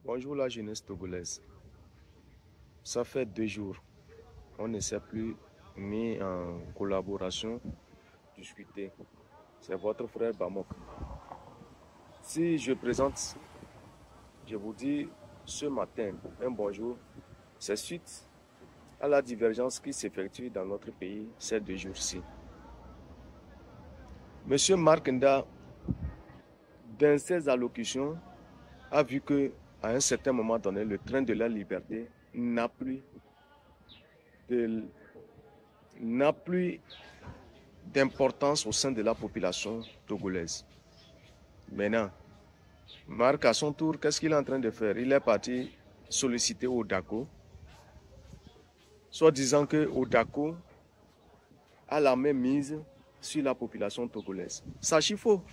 Bonjour la jeunesse togolaise. Ça fait 2 jours, on ne s'est plus mis en collaboration, discuter. C'est votre frère Bamok. Si je présente, je vous dis ce matin un bonjour, c'est suite à la divergence qui s'effectue dans notre pays ces 2 jours-ci. Monsieur Mark Nda, dans ses allocutions, a vu que à un certain moment donné, le train de la liberté n'a plus d'importance au sein de la population togolaise. Maintenant, Marc, à son tour, qu'est-ce qu'il est en train de faire? Il est parti solliciter Odako, soit disant que Odako a la même mise sur la population togolaise. Sachez faux.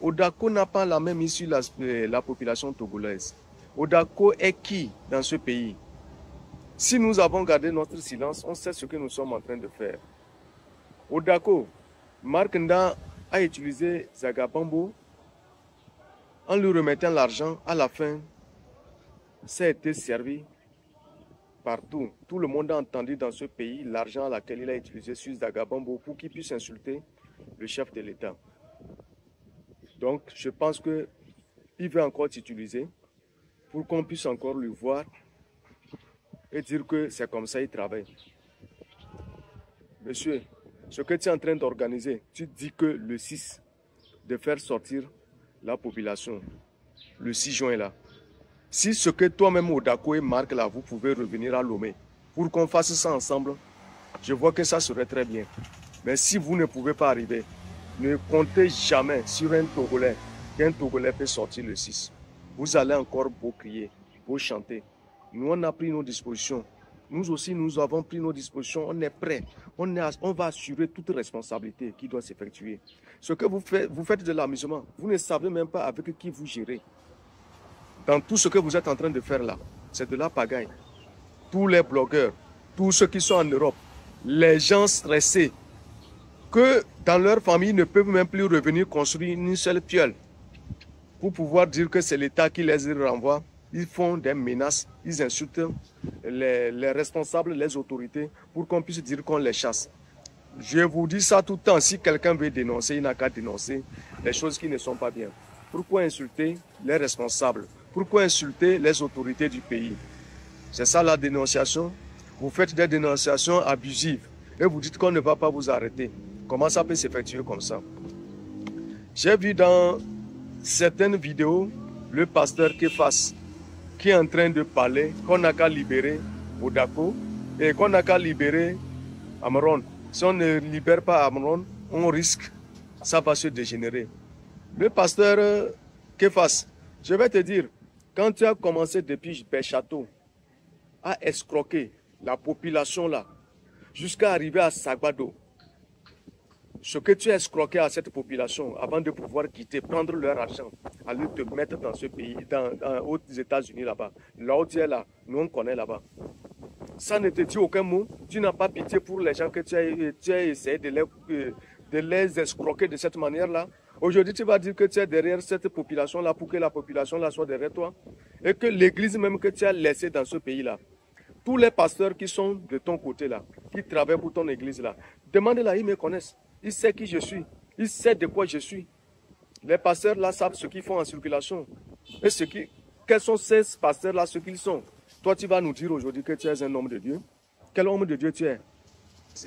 Odako n'a pas la même mise sur la population togolaise. Odako est qui dans ce pays? Si nous avons gardé notre silence, on sait ce que nous sommes en train de faire. Odako, Mark Nda a utilisé Zagabambo en lui remettant l'argent. À la fin, ça a été servi partout. Tout le monde a entendu dans ce pays l'argent à laquelle il a utilisé sur Zagabambo pour qu'il puisse insulter le chef de l'État. Donc, je pense qu'il veut encore s'utiliser pour qu'on puisse encore lui voir et dire que c'est comme ça qu'il travaille. Monsieur, ce que tu es en train d'organiser, tu dis que le 6, de faire sortir la population, le 6 juin là. Si ce que toi-même, Odako et Marc là, vous pouvez revenir à Lomé pour qu'on fasse ça ensemble, je vois que ça serait très bien. Mais si vous ne pouvez pas arriver, ne comptez jamais sur un Togolais, qu'un Togolais peut sortir le 6. Vous allez encore beau crier, beau chanter. Nous, on a pris nos dispositions. Nous aussi, nous avons pris nos dispositions. On est prêts. On va assurer toute responsabilité qui doit s'effectuer. Ce que vous faites de l'amusement. Vous ne savez même pas avec qui vous gérez. Dans tout ce que vous êtes en train de faire là, c'est de la pagaille. Tous les blogueurs, tous ceux qui sont en Europe, les gens stressés, que dans leur famille ne peuvent même plus revenir construire une seule piole pour pouvoir dire que c'est l'État qui les renvoie. Ils font des menaces, ils insultent les responsables, les autorités pour qu'on puisse dire qu'on les chasse. Je vous dis ça tout le temps, si quelqu'un veut dénoncer, il n'a qu'à dénoncer les choses qui ne sont pas bien. Pourquoi insulter les responsables? Pourquoi insulter les autorités du pays? C'est ça la dénonciation. Vous faites des dénonciations abusives et vous dites qu'on ne va pas vous arrêter. Comment ça peut s'effectuer comme ça? J'ai vu dans certaines vidéos le pasteur Kefas qui est en train de parler qu'on n'a qu'à libérer Odako et qu'on n'a qu'à libérer Amron. Si on ne libère pas Amron, on risque, ça va se dégénérer. Le pasteur Kefas, je vais te dire, quand tu as commencé depuis Béchâteau à escroquer la population là, jusqu'à arriver à Sagbado, ce que tu as escroqué à cette population avant de pouvoir quitter, prendre leur argent, aller te mettre dans ce pays, aux États-Unis là-bas. Là où tu es là, nous on connaît là-bas. Ça ne te dit aucun mot. Tu n'as pas pitié pour les gens que tu as essayé de les escroquer de cette manière-là. Aujourd'hui, tu vas dire que tu es derrière cette population-là pour que la population-là soit derrière toi. Et que l'église même que tu as laissée dans ce pays-là, tous les pasteurs qui sont de ton côté-là, qui travaillent pour ton église-là, demande-là, ils me connaissent. Ils savent qui je suis. Ils savent de quoi je suis. Les pasteurs là savent ce qu'ils font en circulation. Et quels sont ces pasteurs là, ce qu'ils sont. Toi, tu vas nous dire aujourd'hui que tu es un homme de Dieu. Quel homme de Dieu tu es?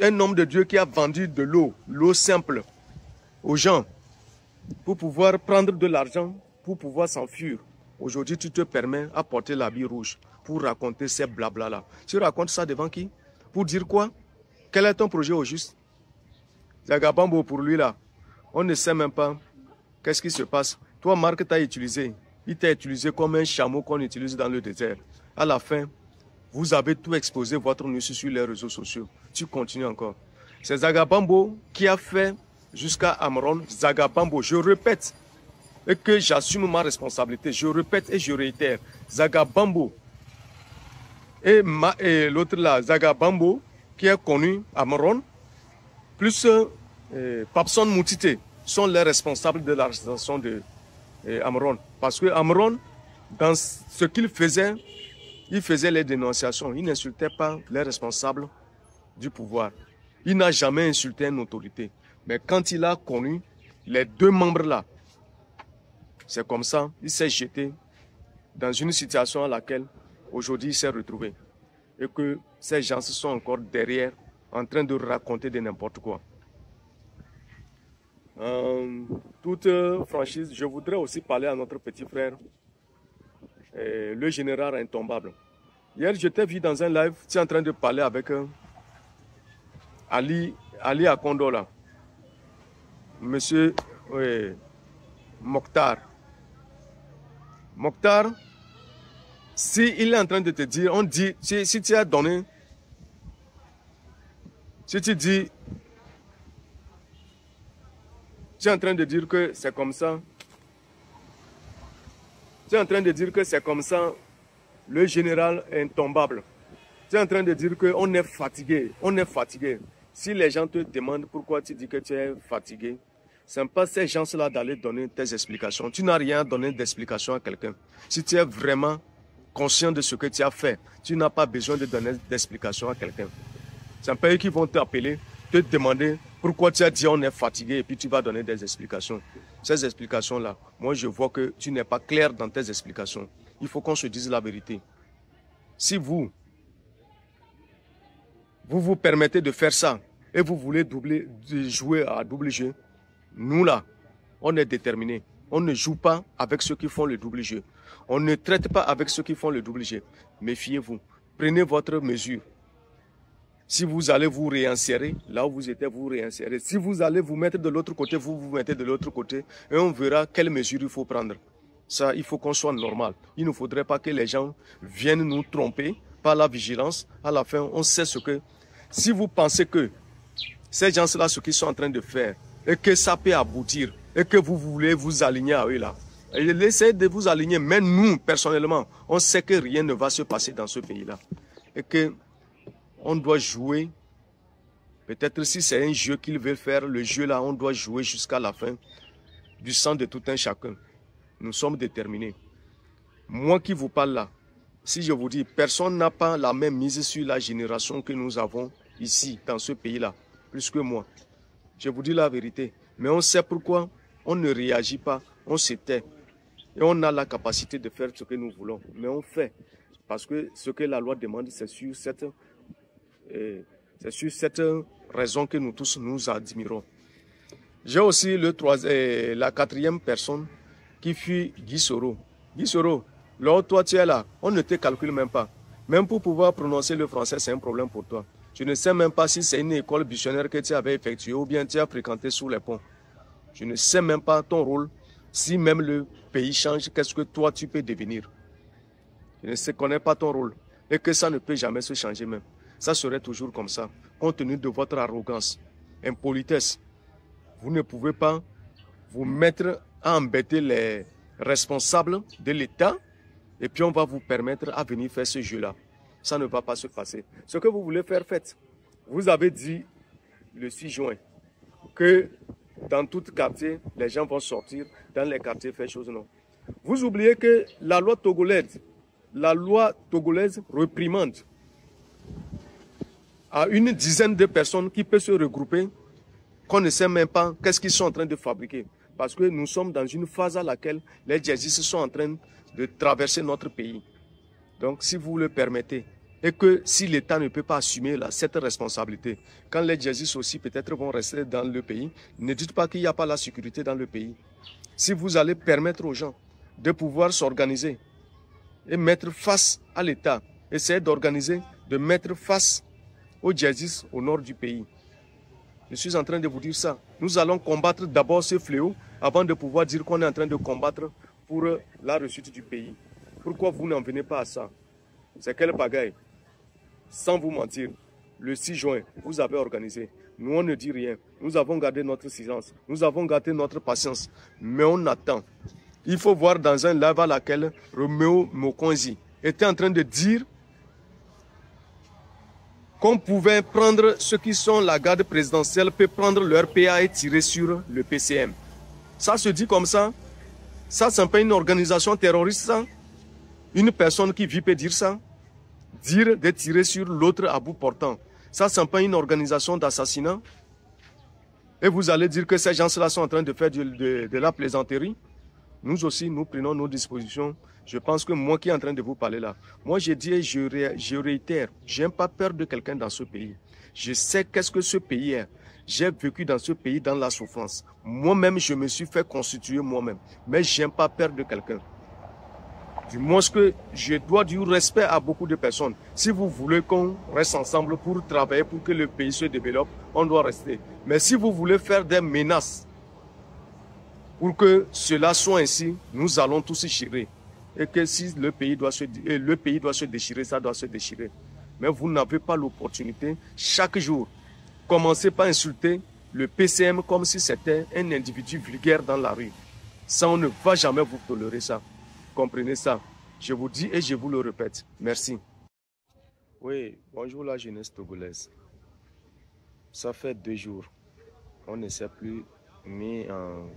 Un homme de Dieu qui a vendu de l'eau simple aux gens pour pouvoir prendre de l'argent, pour pouvoir s'enfuir. Aujourd'hui, tu te permets à porter l'habit rouge pour raconter ces blabla là. Tu racontes ça devant qui? Pour dire quoi? Quel est ton projet au juste? Zagabambo, pour lui là, on ne sait même pas qu'est-ce qui se passe. Toi, Marc, t'a utilisé. Il t'a utilisé comme un chameau qu'on utilise dans le désert. À la fin, vous avez tout exposé votre nuit sur les réseaux sociaux. Tu continues encore. C'est Zagabambo qui a fait jusqu'à Amron. Zagabambo, je répète, et que j'assume ma responsabilité. Je répète et je réitère. Zagabambo et l'autre là, Zagabambo, qui est connu, Amron, plus Papson Moutite sont les responsables de l'arrestation de Amron. Parce que Amron Dans ce qu'il faisait, il faisait les dénonciations. Il n'insultait pas les responsables du pouvoir. Il n'a jamais insulté une autorité. Mais quand il a connu les deux membres là, c'est comme ça, il s'est jeté dans une situation à laquelle aujourd'hui il s'est retrouvé. Et que ces gens sont encore derrière en train de raconter de n'importe quoi. Toute franchise, je voudrais aussi parler à notre petit frère, le général intombable. Hier, je t'ai vu dans un live, tu es en train de parler avec Ali Akondo là. Monsieur Mokhtar. Mokhtar, si il est en train de te dire, on dit, si tu as donné, si tu dis, tu es en train de dire que c'est comme ça, tu es en train de dire que c'est comme ça, le général intombable. Tu es en train de dire qu'on est fatigué, on est fatigué. Si les gens te demandent pourquoi tu dis que tu es fatigué, ce n'est pas ces gens-là d'aller donner tes explications. Tu n'as rien à donner d'explication à quelqu'un. Si tu es vraiment conscient de ce que tu as fait, tu n'as pas besoin de donner d'explication à quelqu'un. Ce n'est pas eux qui vont t'appeler, te demander pourquoi tu as dit on est fatigué et puis tu vas donner des explications. Ces explications-là, moi je vois que tu n'es pas clair dans tes explications. Il faut qu'on se dise la vérité. Si vous vous permettez de faire ça et vous voulez jouer à double jeu, nous là, on est déterminés. On ne joue pas avec ceux qui font le double jeu. On ne traite pas avec ceux qui font le double jeu. Méfiez-vous. Prenez votre mesure. Si vous allez vous réinsérer, là où vous étiez, vous réinsérez. Si vous allez vous mettre de l'autre côté, vous vous mettez de l'autre côté et on verra quelles mesures il faut prendre. Ça, il faut qu'on soit normal. Il ne faudrait pas que les gens viennent nous tromper par la vigilance. À la fin, on sait ce que... Si vous pensez que ces gens-là, ce qu'ils sont en train de faire, et que ça peut aboutir, et que vous voulez vous aligner à eux là, essayez de vous aligner. Mais nous, personnellement, on sait que rien ne va se passer dans ce pays-là. Et que on doit jouer, peut-être si c'est un jeu qu'ils veulent faire, le jeu là, on doit jouer jusqu'à la fin du sang de tout un chacun. Nous sommes déterminés. Moi qui vous parle là, si je vous dis, personne n'a pas la même mise sur la génération que nous avons ici, dans ce pays-là, plus que moi. Je vous dis la vérité. Mais on sait pourquoi on ne réagit pas, on se tait. Et on a la capacité de faire ce que nous voulons. Mais on fait. Parce que ce que la loi demande, c'est sur cette raison que nous tous nous admirons. J'ai aussi la quatrième personne qui fut Guy Soro. Guy Soro, là toi tu es là, on ne te calcule même pas. Même pour pouvoir prononcer le français, c'est un problème pour toi. Je ne sais même pas si c'est une école missionnaire que tu avais effectuée ou bien tu as fréquenté sous les ponts. Je ne sais même pas ton rôle. Si même le pays change, qu'est-ce que toi tu peux devenir? Je ne connais pas ton rôle. Et que ça ne peut jamais se changer même. Ça serait toujours comme ça. Compte tenu de votre arrogance, impolitesse, vous ne pouvez pas vous mettre à embêter les responsables de l'État et puis on va vous permettre à venir faire ce jeu-là. Ça ne va pas se passer. Ce que vous voulez faire, faites. Vous avez dit le 6 juin que dans tout quartier, les gens vont sortir dans les quartiers faire chose, non. Vous oubliez que la loi togolaise réprimande à une dizaine de personnes qui peuvent se regrouper, qu'on ne sait même pas qu'est-ce qu'ils sont en train de fabriquer. Parce que nous sommes dans une phase à laquelle les djihadistes sont en train de traverser notre pays. Donc, si vous le permettez, et que si l'État ne peut pas assumer cette responsabilité, quand les djihadistes aussi peut-être vont rester dans le pays, ne dites pas qu'il n'y a pas la sécurité dans le pays. Si vous allez permettre aux gens de pouvoir s'organiser et mettre face à l'État, essayer d'organiser, de mettre face aux djihadistes au nord du pays. Je suis en train de vous dire ça. Nous allons combattre d'abord ce fléau avant de pouvoir dire qu'on est en train de combattre pour la réussite du pays. Pourquoi vous n'en venez pas à ça? C'est quelle bagaille? Sans vous mentir, le 6 juin, vous avez organisé. Nous, on ne dit rien. Nous avons gardé notre silence. Nous avons gardé notre patience. Mais on attend. Il faut voir dans un live à laquelle Roméo Mokonzi était en train de dire qu'on pouvait prendre ceux qui sont la garde présidentielle, peut prendre leur PA et tirer sur le PCM. Ça se dit comme ça. Ça, c'est pas une organisation terroriste, ça. Une personne qui vit peut dire ça? Dire de tirer sur l'autre à bout portant. Ça, ce n'est pas une organisation d'assassinat? Et vous allez dire que ces gens-là sont en train de faire de la plaisanterie? Nous aussi, nous prenons nos dispositions. Je pense que moi qui est en train de vous parler là, moi je dis et je réitère, je n'ai pas peur de quelqu'un dans ce pays. Je sais qu'est-ce que ce pays est. J'ai vécu dans ce pays dans la souffrance. Moi-même, je me suis fait constituer moi-même. Mais je n'ai pas peur de quelqu'un. Du moins que je dois du respect à beaucoup de personnes. Si vous voulez qu'on reste ensemble pour travailler, pour que le pays se développe, on doit rester. Mais si vous voulez faire des menaces, pour que cela soit ainsi, nous allons tous se chirer. Et que si le pays doit se déchirer, ça doit se déchirer. Mais vous n'avez pas l'opportunité, chaque jour, commencez par insulter le PCM comme si c'était un individu vulgaire dans la rue. Ça, on ne va jamais vous tolérer ça. Comprenez ça. Je vous dis et je vous le répète. Merci. Oui, bonjour la jeunesse togolaise. Ça fait 2 jours. On ne s'est plus mis en